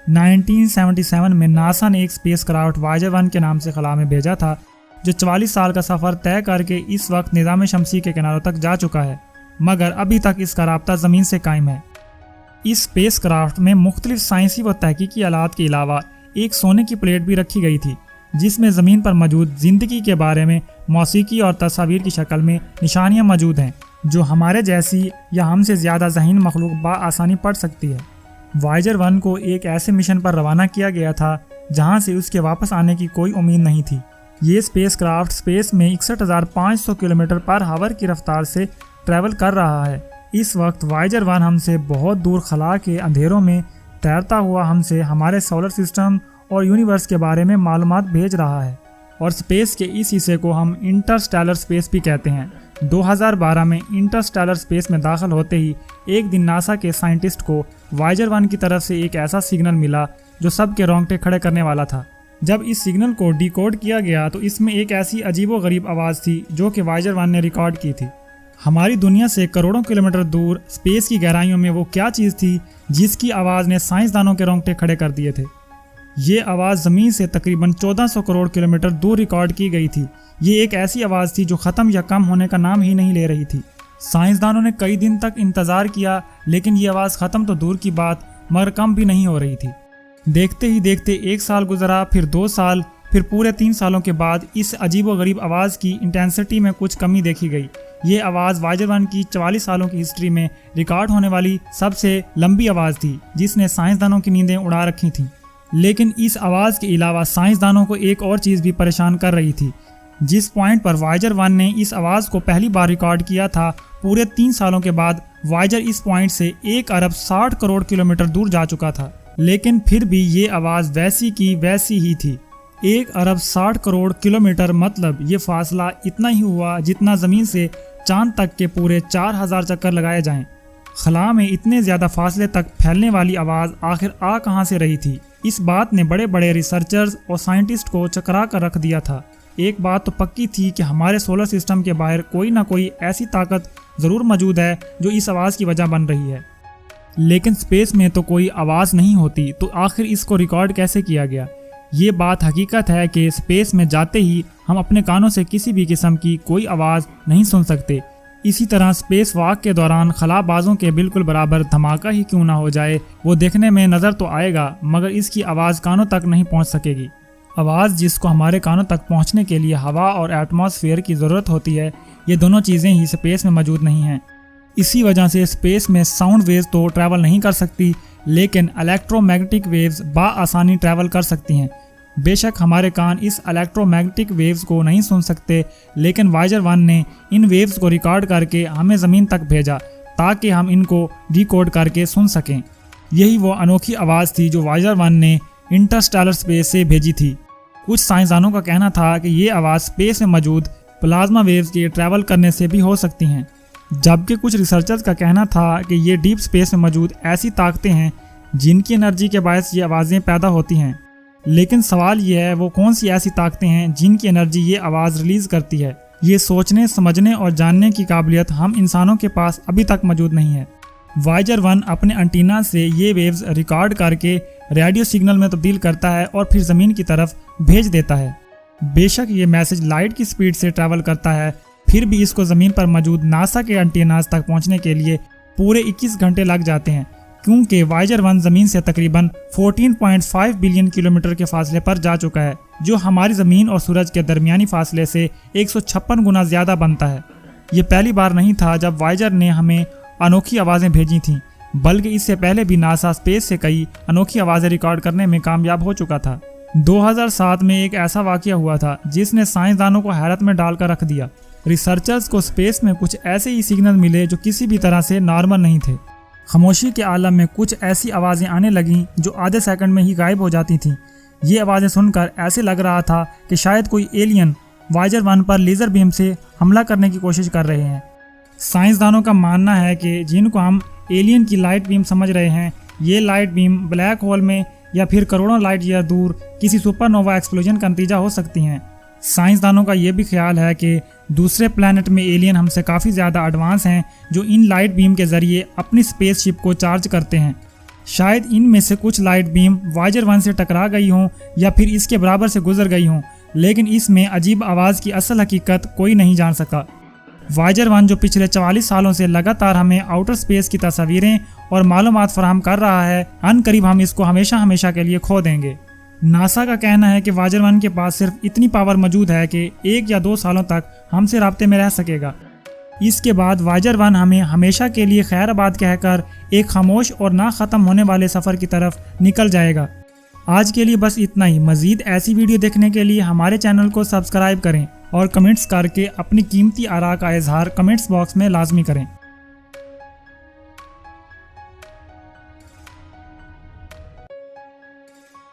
1977 में नासा ने एक स्पेस क्राफ्ट वायेजर 1 के नाम से खला में भेजा था, जो 44 साल का सफ़र तय करके इस वक्त निज़ाम शमसी के किनारों तक जा चुका है, मगर अभी तक इसका राब्ता ज़मीन से कायम है। इस स्पेस क्राफ्ट में मुख्तलिफ साइंसी व तहकीकी आलात के अलावा एक सोने की प्लेट भी रखी गई थी, जिसमें ज़मीन पर मौजूद ज़िंदगी के बारे में मौसीकी और तस्वीर की शक्ल में निशानियाँ मौजूद हैं, जो हमारे जैसी या हमसे ज़्यादा ज़हीन मखलूक बआसानी पढ़ सकती है। वायेजर 1 को एक ऐसे मिशन पर रवाना किया गया था जहां से उसके वापस आने की कोई उम्मीद नहीं थी। ये स्पेस क्राफ्ट स्पेस में 61,500 किलोमीटर पर आवर की रफ्तार से ट्रैवल कर रहा है। इस वक्त वायेजर 1 हमसे बहुत दूर खला के अंधेरों में तैरता हुआ हमसे हमारे सोलर सिस्टम और यूनिवर्स के बारे में मालूमात भेज रहा है, और स्पेस के इस हिस्से को हम इंटरस्टेलर स्पेस भी कहते हैं। 2012 में इंटरस्टेलर स्पेस में दाखिल होते ही एक दिन नासा के साइंटिस्ट को वायेजर 1 की तरफ से एक ऐसा सिग्नल मिला जो सबके रोंगटे खड़े करने वाला था। जब इस सिग्नल को डिकोड किया गया तो इसमें एक ऐसी अजीबोगरीब आवाज़ थी जो कि वायेजर 1 ने रिकॉर्ड की थी। हमारी दुनिया से करोड़ों किलोमीटर दूर स्पेस की गहराइयों में वो क्या चीज़ थी जिसकी आवाज़ ने साइंसदानों के रोंगटे खड़े कर दिए थे। ये आवाज़ ज़मीन से तकरीबन 1400 करोड़ किलोमीटर दूर रिकॉर्ड की गई थी। ये एक ऐसी आवाज़ थी जो ख़त्म या कम होने का नाम ही नहीं ले रही थी। साइंसदानों ने कई दिन तक इंतज़ार किया, लेकिन ये आवाज़ ख़त्म तो दूर की बात मगर कम भी नहीं हो रही थी। देखते ही देखते 1 साल गुजरा, फिर 2 साल, फिर पूरे 3 सालों के बाद इस अजीबोगरीब आवाज़ की इंटेंसिटी में कुछ कमी देखी गई। ये आवाज़ वायेजर 1 की 44 सालों की हिस्ट्री में रिकॉर्ड होने वाली सबसे लंबी आवाज़ थी, जिसने साइंसदानों की नींदें उड़ा रखी थीं। लेकिन इस आवाज़ के अलावा साइंसदानों को एक और चीज़ भी परेशान कर रही थी। जिस पॉइंट पर वायेजर 1 ने इस आवाज़ को पहली बार रिकॉर्ड किया था, पूरे 3 सालों के बाद वायेजर इस पॉइंट से 1 अरब 60 करोड़ किलोमीटर दूर जा चुका था। लेकिन फिर भी ये आवाज़ वैसी की वैसी ही थी। 1 अरब 60 करोड़ किलोमीटर मतलब ये फासला इतना ही हुआ जितना ज़मीन से चांद तक के पूरे 4000 चक्कर लगाए जाएं। खला में इतने ज़्यादा फासले तक फैलने वाली आवाज़ आखिर आ कहाँ से रही थी? इस बात ने बड़े बड़े रिसर्चर्स और साइंटिस्ट को चकरा कर रख दिया था। एक बात तो पक्की थी कि हमारे सोलर सिस्टम के बाहर कोई ना कोई ऐसी ताकत ज़रूर मौजूद है जो इस आवाज़ की वजह बन रही है। लेकिन स्पेस में तो कोई आवाज़ नहीं होती, तो आखिर इसको रिकॉर्ड कैसे किया गया? ये बात हकीकत है कि स्पेस में जाते ही हम अपने कानों से किसी भी किस्म की कोई आवाज़ नहीं सुन सकते। इसी तरह स्पेस वॉक के दौरान खलाबाजों के बिल्कुल बराबर धमाका ही क्यों ना हो जाए, वो देखने में नज़र तो आएगा मगर इसकी आवाज़ कानों तक नहीं पहुंच सकेगी। आवाज़ जिसको हमारे कानों तक पहुंचने के लिए हवा और एटमॉस्फेयर की ज़रूरत होती है, ये दोनों चीज़ें ही स्पेस में मौजूद नहीं हैं। इसी वजह से स्पेस में साउंड वेव्स तो ट्रैवल नहीं कर सकती, लेकिन इलेक्ट्रोमैग्नेटिक वेव्स बआसानी ट्रैवल कर सकती हैं। बेशक हमारे कान इस इलेक्ट्रोमैग्नेटिक वेव्स को नहीं सुन सकते, लेकिन वायेजर 1 ने इन वेव्स को रिकॉर्ड करके हमें ज़मीन तक भेजा ताकि हम इनको डिकोड करके सुन सकें। यही वो अनोखी आवाज़ थी जो वायेजर 1 ने इंटरस्टेलर स्पेस से भेजी थी। कुछ साइंसदानों का कहना था कि ये आवाज़ स्पेस में मौजूद प्लाज्मा वेव्स के ट्रैवल करने से भी हो सकती हैं, जबकि कुछ रिसर्चर्स का कहना था कि ये डीप स्पेस में मौजूद ऐसी ताकतें हैं जिनकी एनर्जी के बायस ये आवाज़ें पैदा होती हैं। लेकिन सवाल ये है वो कौन सी ऐसी ताकतें हैं जिनकी एनर्जी ये आवाज़ रिलीज़ करती है? ये सोचने, समझने और जानने की काबिलियत हम इंसानों के पास अभी तक मौजूद नहीं है। वायेजर 1 अपने एंटीना से ये वेव्स रिकॉर्ड करके रेडियो सिग्नल में तब्दील करता है और फिर ज़मीन की तरफ भेज देता है। बेशक ये मैसेज लाइट की स्पीड से ट्रैवल करता है, फिर भी इसको ज़मीन पर मौजूद नासा के एंटीनास तक पहुँचने के लिए पूरे 21 घंटे लग जाते हैं, क्योंकि वायेजर 1 ज़मीन से तकरीबन 14.5 बिलियन किलोमीटर के फासले पर जा चुका है, जो हमारी ज़मीन और सूरज के दरमियानी फासले से 156 गुना ज़्यादा बनता है। ये पहली बार नहीं था जब वायेजर ने हमें अनोखी आवाज़ें भेजी थीं, बल्कि इससे पहले भी नासा स्पेस से कई अनोखी आवाज़ें रिकॉर्ड करने में कामयाब हो चुका था। 2007 में एक ऐसा वाक़या हुआ था जिसने साइंसदानों को हैरत में डालकर रख दिया। रिसर्चर्स को स्पेस में कुछ ऐसे ही सिग्नल मिले जो किसी भी तरह से नॉर्मल नहीं थे। खामोशी के आलम में कुछ ऐसी आवाज़ें आने लगीं जो आधे सेकंड में ही गायब हो जाती थीं। ये आवाज़ें सुनकर ऐसे लग रहा था कि शायद कोई एलियन वायेजर 1 पर लेज़र बीम से हमला करने की कोशिश कर रहे हैं। साइंसदानों का मानना है कि जिनको हम एलियन की लाइट बीम समझ रहे हैं, ये लाइट बीम ब्लैक होल में या फिर करोड़ों लाइट ईयर दूर किसी सुपरनोवा एक्सप्लोजन का नतीजा हो सकती हैं। साइंसदानों का ये भी ख्याल है कि दूसरे प्लैनेट में एलियन हमसे काफ़ी ज़्यादा एडवांस हैं, जो इन लाइट बीम के ज़रिए अपनी स्पेसशिप को चार्ज करते हैं। शायद इनमें से कुछ लाइट बीम वायेजर 1 से टकरा गई हों या फिर इसके बराबर से गुजर गई हों, लेकिन इसमें अजीब आवाज़ की असल हकीकत कोई नहीं जान सका। वायेजर 1 जो पिछले 44 सालों से लगातार हमें आउटर स्पेस की तस्वीरें और मालूमात फराहम कर रहा है, अनकरीब हम इसको हमेशा हमेशा के लिए खो देंगे। नासा का कहना है कि वायेजर 1 के पास सिर्फ इतनी पावर मौजूद है कि 1 या 2 सालों तक हमसे राब्ते में रह सकेगा। इसके बाद वायेजर 1 हमें हमेशा के लिए खैराबाद कहकर एक खामोश और ना ख़त्म होने वाले सफ़र की तरफ निकल जाएगा। आज के लिए बस इतना ही। मज़ीद ऐसी वीडियो देखने के लिए हमारे चैनल को सब्सक्राइब करें और कमेंट्स करके अपनी कीमती आरा का इजहार कमेंट्स बॉक्स में लाजमी करें।